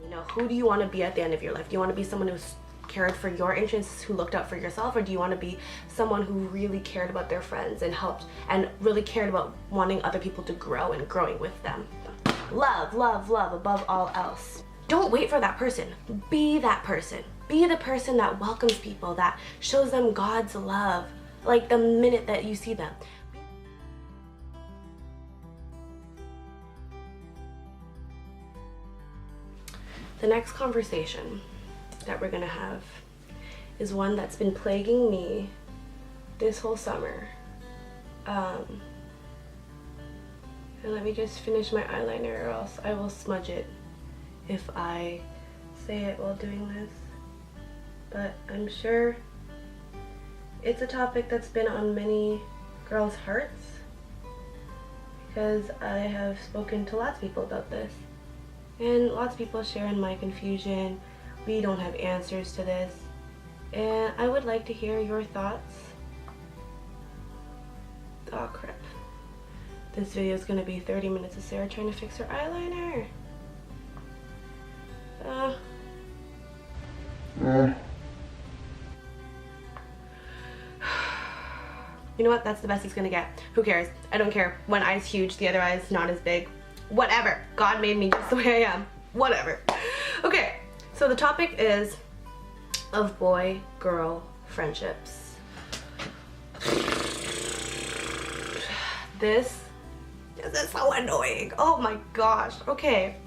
You know, who do you want to be at the end of your life? Do you want to be someone who's cared for your interests, who looked out for yourself, or do you want to be someone who really cared about their friends and helped and really cared about wanting other people to grow and growing with them? Love, love, love above all else. Don't wait for that person. Be that person. Be the person that welcomes people, that shows them God's love, like the minute that you see them. The next conversation that we're gonna have is one that's been plaguing me this whole summer. And let me just finish my eyeliner, or else I will smudge it if I say it while doing this. But I'm sure it's a topic that's been on many girls' hearts, because I have spoken to lots of people about this. And lots of people share in my confusion. We don't have answers to this. And I would like to hear your thoughts. Oh crap. This video is gonna be 30 minutes of Sarah trying to fix her eyeliner. You know what? That's the best it's gonna get. Who cares? I don't care. One eye's huge, the other eye's not as big. Whatever. God made me just the way I am. Whatever. Okay, so the topic is of boy-girl friendships. This is so annoying. Oh my gosh. Okay.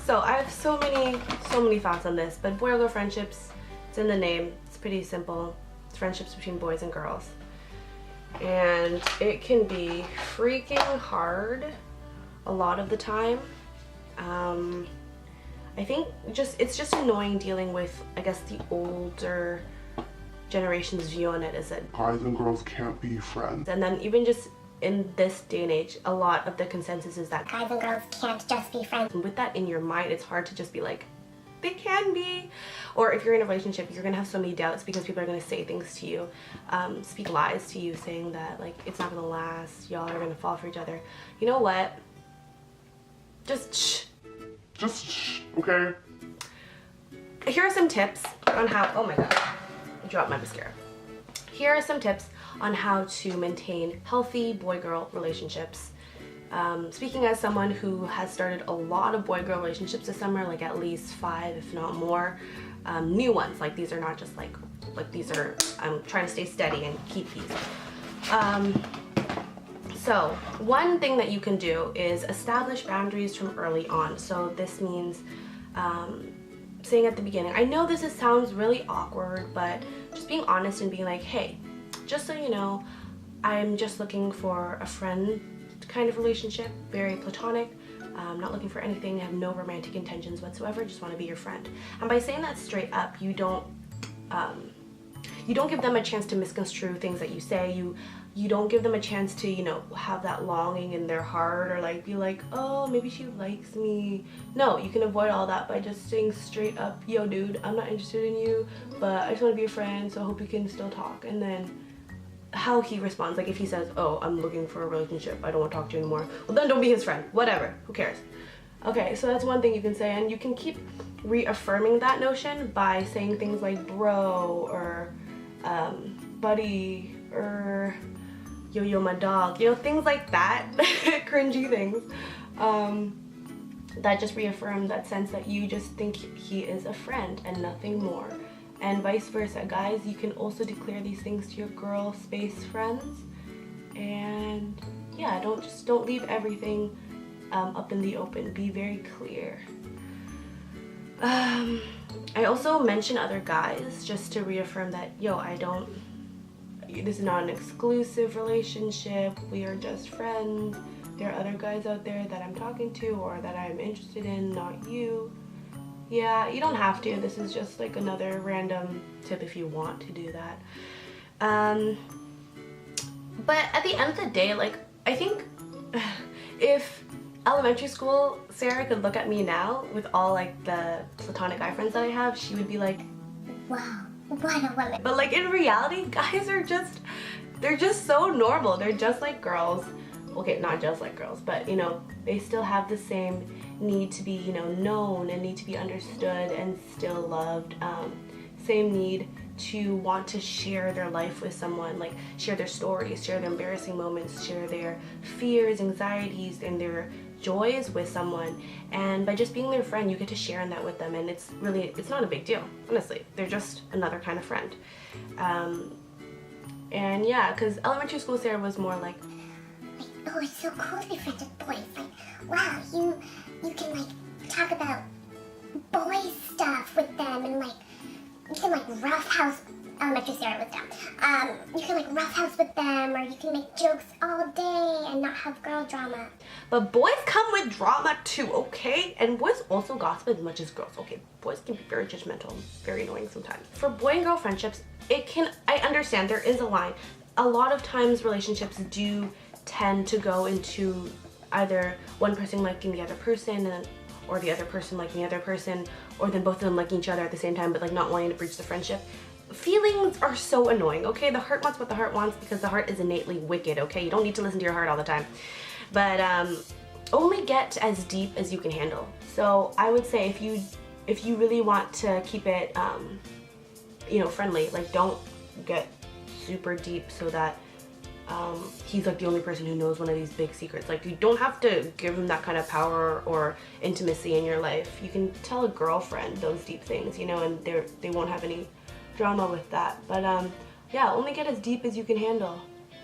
So I have so many thoughts on this, but boy-girl friendships, it's in the name. It's pretty simple. It's friendships between boys and girls. And it can be freaking hard a lot of the time. I think it's just annoying dealing with, I guess, the older generation's view on it, is that guys and girls can't be friends. And then even just in this day and age, a lot of the consensus is that guys and girls can't just be friends. And with that in your mind, it's hard to just be like, they can be. Or if you're in a relationship, you're gonna have so many doubts because people are gonna say things to you, speak lies to you, saying that like it's not gonna last, y'all are gonna fall for each other. You know what? Just shh. Just shh, okay? Here are some tips on how, oh my god, I dropped my mascara. Here are some tips on how to maintain healthy boy-girl relationships. Speaking as someone who has started a lot of boy-girl relationships this summer, like at least 5, if not more, new ones. Like these are not just like these are, I'm trying to stay steady and keep these. So one thing that you can do is establish boundaries from early on. So this means saying at the beginning, I know this sounds really awkward, but just being honest and being like, hey, just so you know, I'm just looking for a friend kind of relationship, very platonic. I'm not looking for anything, have no romantic intentions whatsoever, just want to be your friend. And by saying that straight up, you don't give them a chance to misconstrue things that you say. You don't give them a chance to, you know, have that longing in their heart, or like be like, oh, maybe she likes me. No, you can avoid all that by just saying straight up, yo dude, I'm not interested in you, but I just want to be a friend, so I hope we can still talk. And then how he responds, like if he says, oh, I'm looking for a relationship, I don't want to talk to you anymore, well then don't be his friend, whatever, who cares. Okay, so that's one thing you can say, and you can keep reaffirming that notion by saying things like bro, or buddy, or yo my dog, you know, things like that. Cringy things that just reaffirm that sense that you just think he is a friend and nothing more. And vice versa, guys, you can also declare these things to your girl space friends. And yeah, don't leave everything up in the open. Be very clear. I also mention other guys just to reaffirm that, yo, this is not an exclusive relationship, we are just friends. There are other guys out there that I'm talking to or that I'm interested in, not you. Yeah, you don't have to. This is just like another random tip if you want to do that. But at the end of the day, like, I think if elementary school Sarah could look at me now with all like the platonic guy friends that I have, she would be like, wow, what a woman. but like in reality, guys are they're just so normal. They're just like girls. okay, not just like girls, but you know, they still have the same need to be, you know, known and need to be understood and still loved. Same need to want to share their life with someone, like share their stories, share their embarrassing moments, share their fears, anxieties, and their joys with someone. And by just being their friend, you get to share in that with them, and it's not a big deal, honestly. They're just another kind of friend. And yeah, because elementary school Sarah was more like, oh, it's so cool to be friends with boys. Like, wow, you can like talk about boy stuff with them, and like you can like roughhouse. Elementary Sarah was dumb. You can like roughhouse with them, or you can make jokes all day and not have girl drama. but boys come with drama too, okay? And boys also gossip as much as girls, okay? Boys can be very judgmental, very annoying sometimes. For boy and girl friendships, I understand there is a line. A lot of times relationships do tend to go into either one person liking the other person, or the other person liking the other person, or then both of them liking each other at the same time, but like not wanting to breach the friendship. Feelings are so annoying, okay? The heart wants what the heart wants because the heart is innately wicked, okay? You don't need to listen to your heart all the time. But only get as deep as you can handle. So I would say if you really want to keep it, you know, friendly, like don't get super deep so that he's like the only person who knows one of these big secrets. Like you don't have to give him that kind of power or intimacy in your life. You can tell a girlfriend those deep things, you know, and they won't have any drama with that. But yeah, only get as deep as you can handle.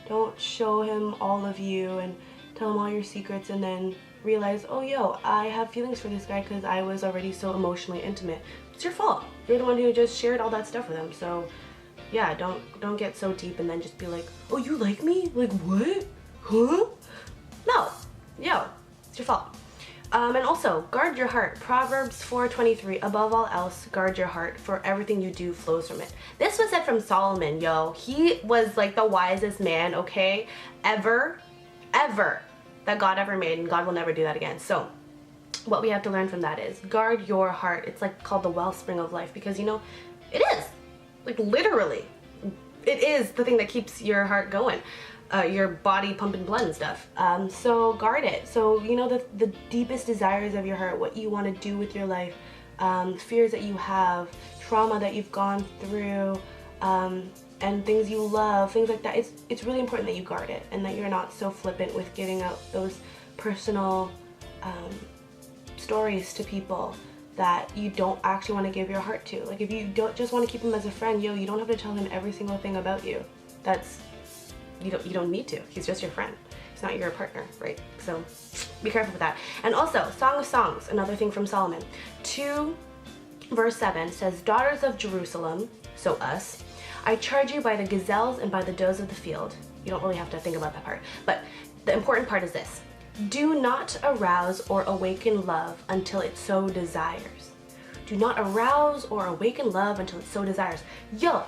Don't show him all of you and tell him all your secrets and then realize, oh yo, I have feelings for this guy because I was already so emotionally intimate. It's your fault. You're the one who just shared all that stuff with him. So yeah, don't get so deep and then just be like, oh, you like me? Like what? Huh? No. Yo, it's your fault. And also, guard your heart. Proverbs 4:23, above all else, guard your heart, for everything you do flows from it. This was said from Solomon, yo. He was like the wisest man, okay, ever that God ever made, and God will never do that again. So what we have to learn from that is guard your heart. It's like called the wellspring of life, because you know, it is. Like literally, it is the thing that keeps your heart going. Your body pumping blood and stuff. So guard it. So you know the deepest desires of your heart, what you want to do with your life, fears that you have, trauma that you've gone through, and things you love, things like that. It's really important that you guard it and that you're not so flippant with giving out those personal stories to people that you don't actually want to give your heart to. Like if you don't just want to keep him as a friend, yo, you don't have to tell him every single thing about you. You don't need to. He's just your friend. He's not your partner, right? So be careful with that. And also, Song of Songs, another thing from Solomon. 2 verse 7 says, daughters of Jerusalem, so us, I charge you by the gazelles and by the does of the field. You don't really have to think about that part. But the important part is this. Do not arouse or awaken love until it so desires. Do not arouse or awaken love until it so desires. Yo,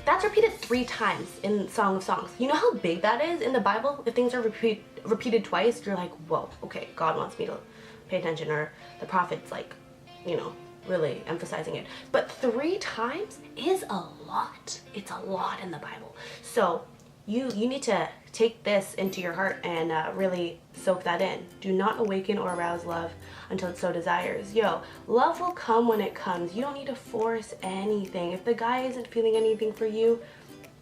that's repeated 3 times in Song of Songs. You know how big that is in the Bible? If things are repeated twice, you're like, whoa, okay, God wants me to pay attention, or the prophet's like, you know, really emphasizing it. But 3 times is a lot. It's a lot in the Bible. So you need to take this into your heart and really soak that in. Do not awaken or arouse love until it so desires. Yo, love will come when it comes. You don't need to force anything. If the guy isn't feeling anything for you,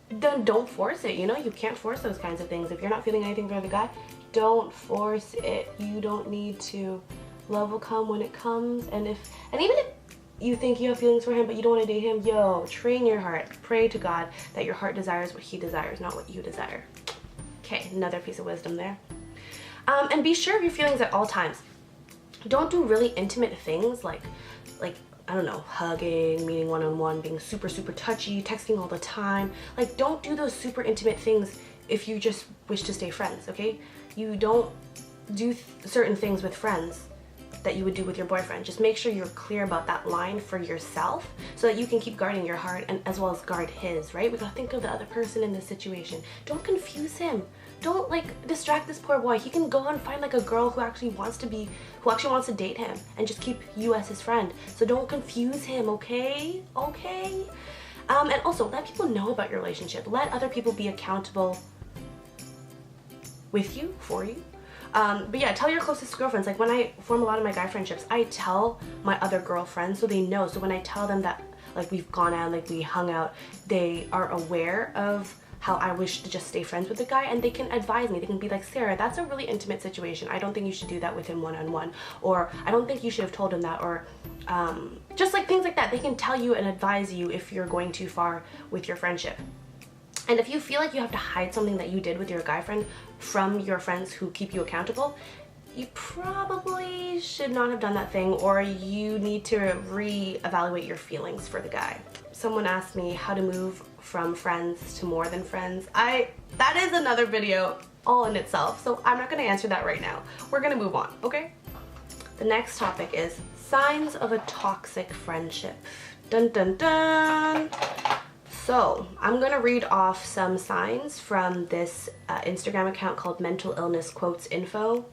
then don't force it. You know, you can't force those kinds of things. If you're not feeling anything for the guy, don't force it. You don't need to. Love will come when it comes. And even if you think you have feelings for him but you don't want to date him, yo, train your heart. Pray to God that your heart desires what he desires, not what you desire. Okay, another piece of wisdom there. And be sure of your feelings at all times. Don't do really intimate things like I don't know, hugging, meeting one-on-one, being super touchy, texting all the time. Like, don't do those super intimate things if you just wish to stay friends, okay? You don't do certain things with friends that you would do with your boyfriend. Just make sure you're clear about that line for yourself so that you can keep guarding your heart and as well as guard his, right? We gotta think of the other person in this situation. Don't confuse him. Don't like distract this poor boy. He can go and find like a girl who actually wants to date him and just keep you as his friend. So don't confuse him, okay? Okay? And also let people know about your relationship. Let other people be accountable with you, for you. But yeah, tell your closest girlfriends. Like when I form a lot of my guy friendships, I tell my other girlfriends so they know. So when I tell them that like we've gone out, like we hung out, they are aware of how I wish to just stay friends with the guy, and they can advise me. They can be like, Sarah, that's a really intimate situation. I don't think you should do that with him one-on-one, or I don't think you should have told him that, or just like things like that. They can tell you and advise you if you're going too far with your friendship. And if you feel like you have to hide something that you did with your guy friend from your friends who keep you accountable, you probably should not have done that thing, or you need to re-evaluate your feelings for the guy. Someone asked me how to move from friends to more than friends. That is another video all in itself, so I'm not gonna answer that right now. We're gonna move on, okay? The next topic is signs of a toxic friendship. Dun dun dun! So I'm gonna read off some signs from this Instagram account called Mental Illness Quotes Info.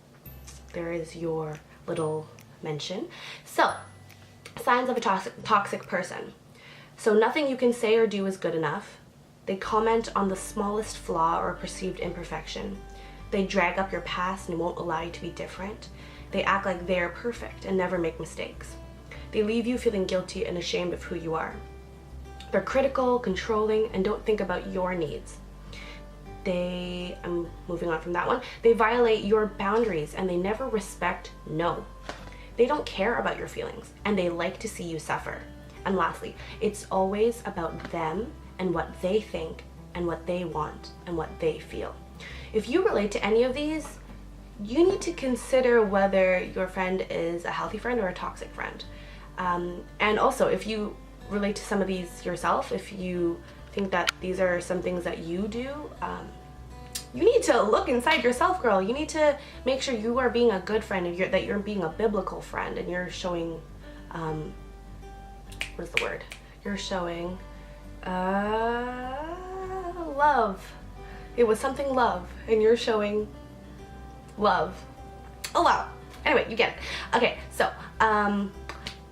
There is your little mention. So, signs of a toxic person. So nothing you can say or do is good enough. They comment on the smallest flaw or perceived imperfection. They drag up your past and won't allow you to be different. They act like they're perfect and never make mistakes. They leave you feeling guilty and ashamed of who you are. They're critical, controlling, and don't think about your needs. I'm moving on from that one. They violate your boundaries and they never respect no. They don't care about your feelings and they like to see you suffer. And lastly, it's always about them and what they think and what they want and what they feel. If you relate to any of these, you need to consider whether your friend is a healthy friend or a toxic friend. And also, if you relate to some of these yourself, if you think that these are some things that you do, you need to look inside yourself, girl. You need to make sure you are being a good friend, and that you're being a biblical friend, and you're showing, what is the word? You're showing, love. It was something love, and you're showing love. Oh wow. Anyway, you get it. Okay, so,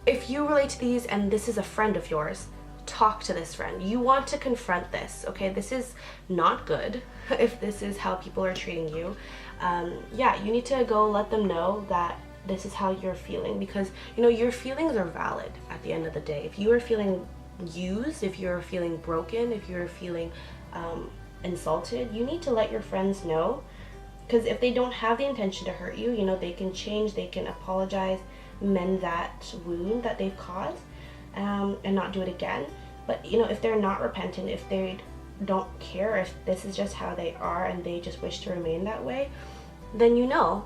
if you relate to these and this is a friend of yours, talk to this friend. You want to confront this, okay? This is not good if this is how people are treating you. Yeah, you need to go let them know that this is how you're feeling, because you know your feelings are valid at the end of the day. If you are feeling used, if you're feeling broken, if you're feeling insulted, you need to let your friends know, because if they don't have the intention to hurt you, you know, they can change, they can apologize, mend that wound that they've caused, and not do it again. But you know, if they're not repentant, if they don't care, if this is just how they are and they just wish to remain that way, then you know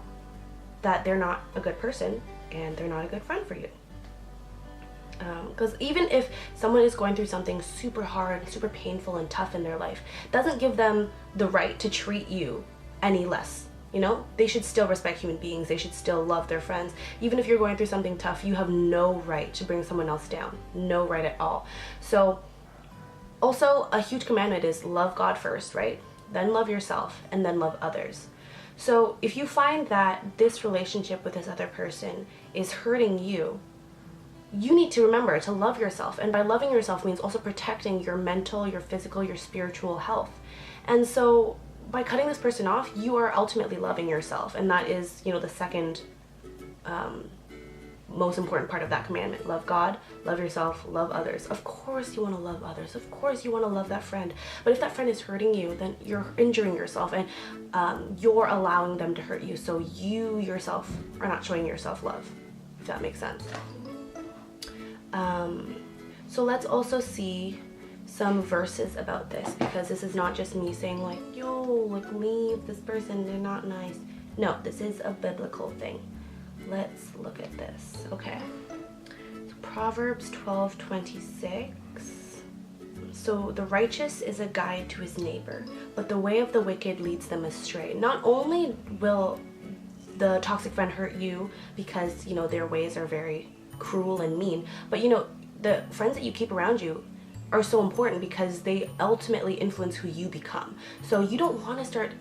that they're not a good person and they're not a good friend for you. Because even if someone is going through something super hard, super painful and tough in their life, doesn't give them the right to treat you any less. You know, they should still respect human beings. They should still love their friends. Even if you're going through something tough, you have no right to bring someone else down. No right at all. So also a huge commandment is love God first, right? Then love yourself and then love others. So if you find that this relationship with this other person is hurting you, you need to remember to love yourself. And by loving yourself means also protecting your mental, your physical, your spiritual health. And so by cutting this person off, you are ultimately loving yourself, and that is, you know, the second most important part of that commandment. Love God, love yourself, love others. Of course you want to love others. Of course you want to love that friend. But if that friend is hurting you, then you're injuring yourself, and you're allowing them to hurt you. So you yourself are not showing yourself love, if that makes sense. So let's also see some verses about this, because this is not just me saying like, yo, like leave this person, they're not nice. No, this is a biblical thing. Let's look at this. Okay, so Proverbs 12:26. So the righteous is a guide to his neighbor, but the way of the wicked leads them astray. Not only will the toxic friend hurt you because, you know, their ways are very cruel and mean, but you know, the friends that you keep around you are so important because they ultimately influence who you become. So you don't want to start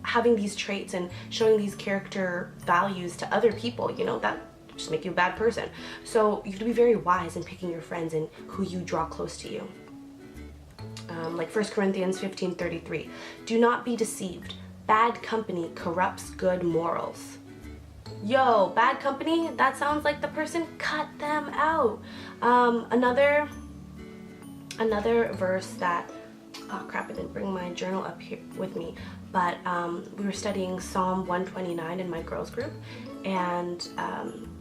having these traits and showing these character values to other people, you know, that just make you a bad person. So you have to be very wise in picking your friends and who you draw close to you. Like 1 Corinthians 15:33, do not be deceived. Bad company corrupts good morals. Yo, bad company, that sounds like the person, cut them out. Another verse that, oh crap, I didn't bring my journal up here with me, but we were studying Psalm 129 in my girls group, and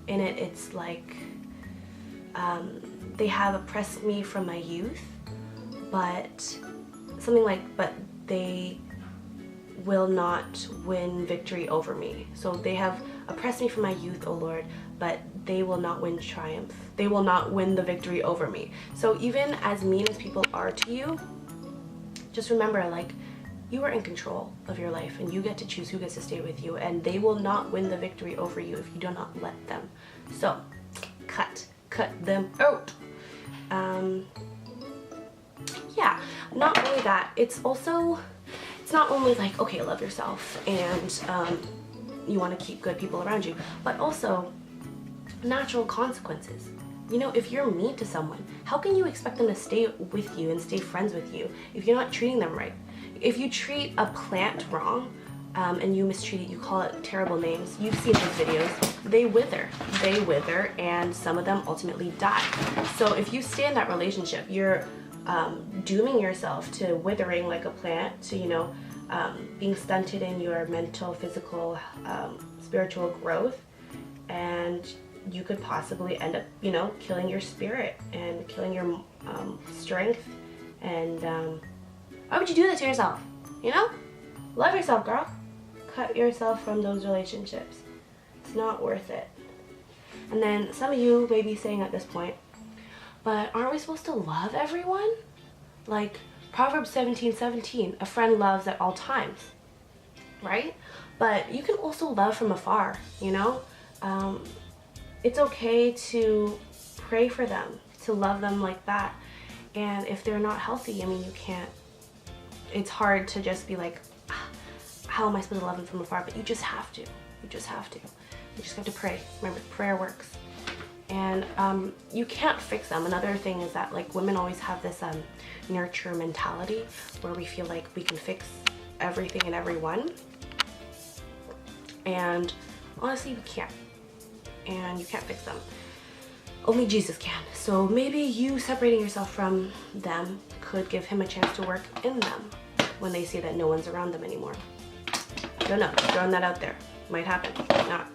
in it it's like, they have oppressed me from my youth, but something like, but they will not win victory over me. So they have oppressed me from my youth, O Lord, but they will not win triumph. They will not win the victory over me. So even as mean as people are to you, just remember, like, you are in control of your life and you get to choose who gets to stay with you, and they will not win the victory over you if you do not let them. So cut them out. Yeah, not only that, it's not only like, okay, love yourself and you want to keep good people around you, but also natural consequences. You know, if you're mean to someone, how can you expect them to stay with you and stay friends with you if you're not treating them right? If you treat a plant wrong, and you mistreat it, you call it terrible names, you've seen these videos, they wither, and some of them ultimately die. So if you stay in that relationship, you're dooming yourself to withering like a plant, to, you know, being stunted in your mental, physical, spiritual growth, and you could possibly end up, you know, killing your spirit and killing your strength. And why would you do that to yourself? You know? Love yourself, girl. Cut yourself from those relationships. It's not worth it. And then some of you may be saying at this point, but aren't we supposed to love everyone? Like Proverbs 17:17, a friend loves at all times, right? But you can also love from afar, you know? It's okay to pray for them, to love them like that. And if they're not healthy, I mean, you can't, it's hard to just be like, how am I supposed to love them from afar? But you just have to. You just have to. You just have to pray. Remember, prayer works. And you can't fix them. Another thing is that, like, women always have this nurture mentality where we feel like we can fix everything and everyone. And honestly, you can't. And you can't fix them. Only Jesus can. So maybe you separating yourself from them could give him a chance to work in them when they see that no one's around them anymore. I don't know, throwing that out there. Might happen, might not.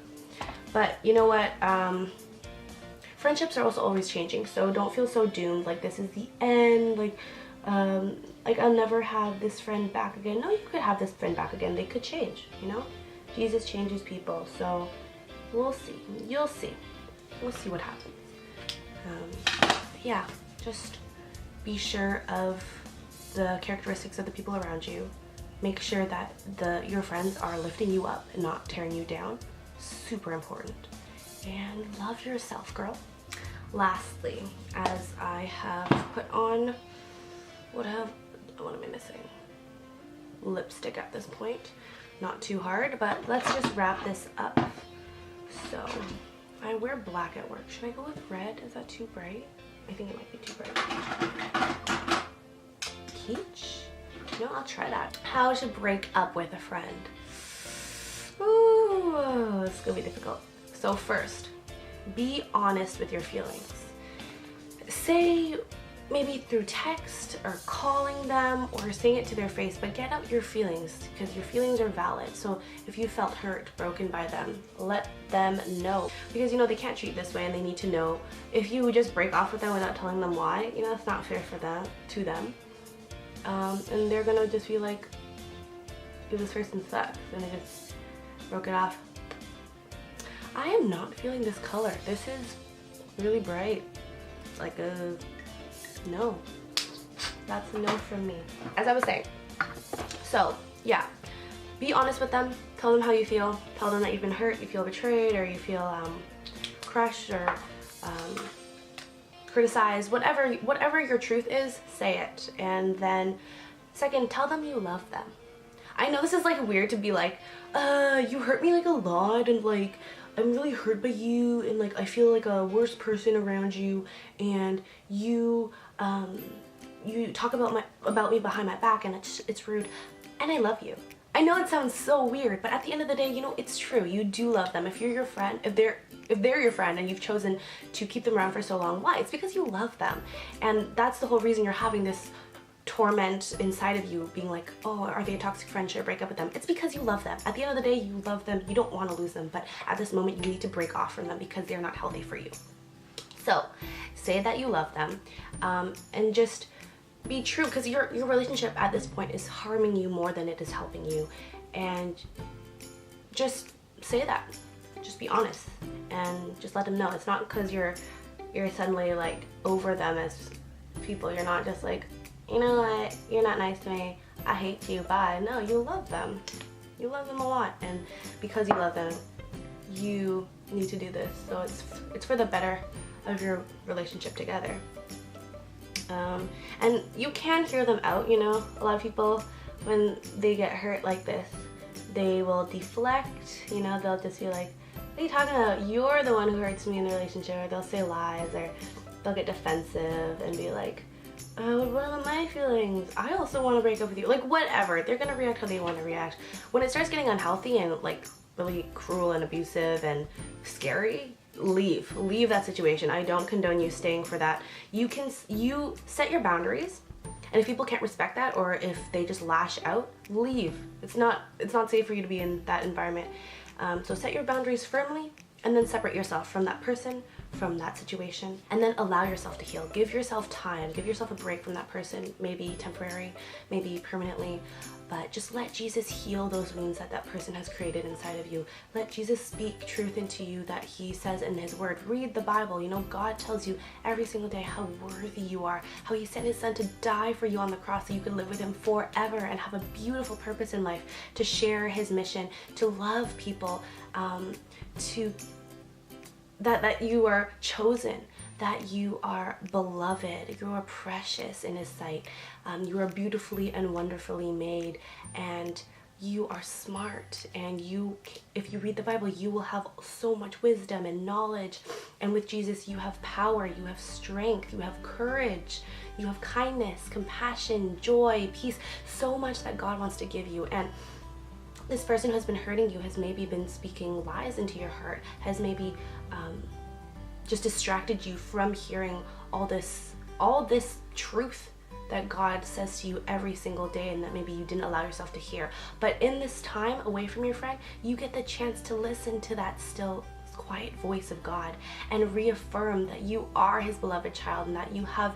But you know what? Friendships are also always changing, so don't feel so doomed, like this is the end, like I'll never have this friend back again. No, you could have this friend back again. They could change, you know? Jesus changes people, so we'll see. You'll see. We'll see what happens. Yeah, just be sure of the characteristics of the people around you. Make sure that your friends are lifting you up and not tearing you down. Super important. And love yourself, girl. Lastly, as I have put on, what am I missing? Lipstick at this point. Not too hard, but let's just wrap this up. So, I wear black at work. Should I go with red? Is that too bright? I think it might be too bright. Peach? No, I'll try that. How to break up with a friend. Ooh, it's gonna be difficult. So first, be honest with your feelings. Say, maybe through text or calling them or saying it to their face, but get out your feelings, because your feelings are valid. So if you felt hurt, broken by them, let them know, because you know they can't treat this way and they need to know. If you just break off with them without telling them why, you know, it's not fair for them, to them. And they're gonna just be like, this person sucks, and they just broke it off. I am not feeling this color. This is really bright. It's like a no. That's a no from me. As I was saying, so yeah, be honest with them. Tell them how you feel. Tell them that you've been hurt, you feel betrayed, or you feel crushed, or criticized. Whatever your truth is, say it. And then second, tell them you love them. I know this is like weird to be like, you hurt me like a lot, and like I'm really hurt by you, and like I feel like a worse person around you, and you talk about me behind my back, and it's rude, and I love you. I know it sounds so weird, but at the end of the day, you know, it's true. You do love them. If you're your friend, if they're your friend and you've chosen to keep them around for so long, why? It's because you love them. And that's the whole reason you're having this torment inside of you, being like, oh, are they a toxic friend? Should I break up with them? It's because you love them. At the end of the day, you love them. You don't want to lose them, but at this moment, you need to break off from them because they're not healthy for you. So say that you love them, and just be true, because your relationship at this point is harming you more than it is helping you. And just say that. Just be honest and just let them know. It's not because you're suddenly like over them as people. You're not just like, you know what, you're not nice to me, I hate you, bye. No, you love them. You love them a lot, and because you love them, you need to do this. So it's for the better of your relationship together. And you can hear them out, you know. A lot of people, when they get hurt like this, they will deflect, you know. They'll just be like, what are you talking about? You're the one who hurts me in the relationship. Or they'll say lies, or they'll get defensive and be like, oh, what about my feelings? I also want to break up with you. Like, whatever. They're gonna react how they want to react. When it starts getting unhealthy and like really cruel and abusive and scary, leave that situation. I don't condone you staying for that. You set your boundaries, and if people can't respect that, or if they just lash out, leave. It's not safe for you to be in that environment. So set your boundaries firmly, and then separate yourself from that person, from that situation, and then allow yourself to heal. Give yourself time, give yourself a break from that person, maybe temporary, maybe permanently, but just let Jesus heal those wounds that that person has created inside of you. Let Jesus speak truth into you that he says in his word. Read the Bible. You know, God tells you every single day how worthy you are, how he sent his son to die for you on the cross so you could live with him forever and have a beautiful purpose in life, to share his mission, to love people, that you are chosen, that you are beloved, you are precious in his sight, you are beautifully and wonderfully made, and you are smart, and if you read the Bible, you will have so much wisdom and knowledge, and with Jesus you have power, you have strength, you have courage, you have kindness, compassion, joy, peace, so much that God wants to give you. And this person who has been hurting you has maybe been speaking lies into your heart, has maybe just distracted you from hearing all this truth that God says to you every single day, and that maybe you didn't allow yourself to hear. But in this time away from your friend, you get the chance to listen to that still quiet voice of God and reaffirm that you are his beloved child, and that you have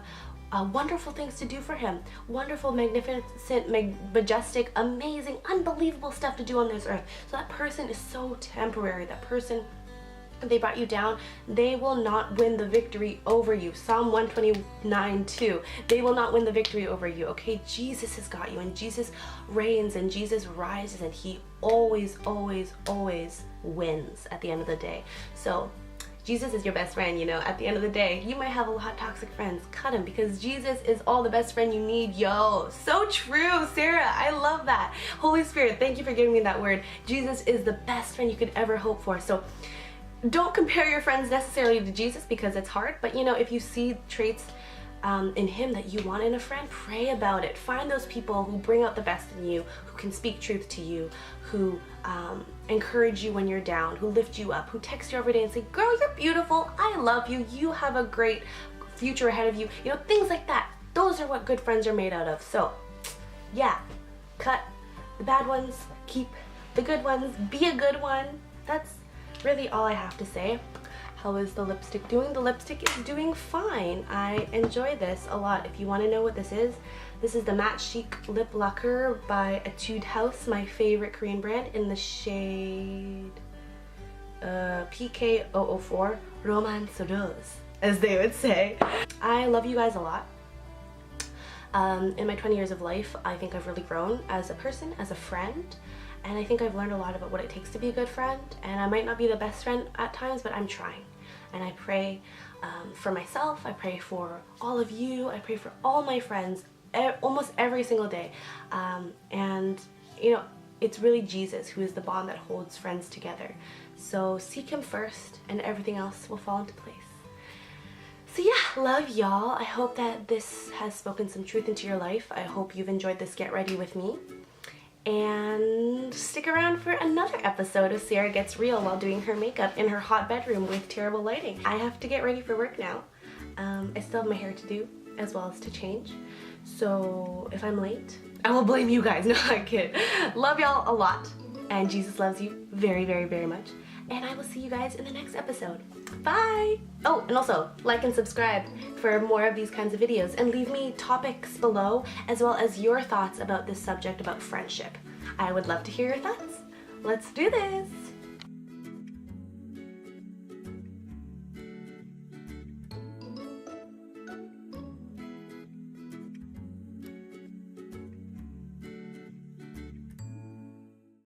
wonderful things to do for him, wonderful, magnificent, majestic, amazing, unbelievable stuff to do on this earth. So that person is so temporary. That person, if they brought you down, they will not win the victory over you. Psalm 129:2. They will not win the victory over you. Okay, Jesus has got you, and Jesus reigns, and Jesus rises, and he always, always, always wins at the end of the day. So Jesus is your best friend, you know. At the end of the day, you might have a lot of toxic friends. Cut them, because Jesus is all the best friend you need, yo. So true, Sarah. I love that. Holy Spirit, thank you for giving me that word. Jesus is the best friend you could ever hope for. So don't compare your friends necessarily to Jesus, because it's hard. But, you know, if you see traits in him that you want in a friend, pray about it. Find those people who bring out the best in you, who can speak truth to you, who encourage you when you're down, who lift you up, who text you every day and say, girl, you're beautiful, I love you, you have a great future ahead of you, you know, things like that. Those are what good friends are made out of. So yeah, cut the bad ones, keep the good ones, be a good one. That's really all I have to say. How is the lipstick doing? The lipstick is doing fine. I enjoy this a lot. If you want to know what this is the Matte Chic Lip Lacquer by Etude House, my favorite Korean brand, in the shade PK004, Romance Rose, as they would say. I love you guys a lot. In my 20 years of life, I think I've really grown as a person, as a friend, and I think I've learned a lot about what it takes to be a good friend. And I might not be the best friend at times, but I'm trying. And I pray for myself, I pray for all of you, I pray for all my friends almost every single day. And you know, it's really Jesus who is the bond that holds friends together. So seek him first, and everything else will fall into place. So yeah, love y'all. I hope that this has spoken some truth into your life. I hope you've enjoyed this Get Ready with me. And stick around for another episode of Sierra Gets Real while doing her makeup in her hot bedroom with terrible lighting. I have to get ready for work now. I still have my hair to do as well as to change. So if I'm late, I will blame you guys. No, I kid. Love y'all a lot. And Jesus loves you very, very, very much. And I will see you guys in the next episode. Bye! Oh, and also, like and subscribe for more of these kinds of videos, and leave me topics below, as well as your thoughts about this subject about friendship. I would love to hear your thoughts. Let's do this!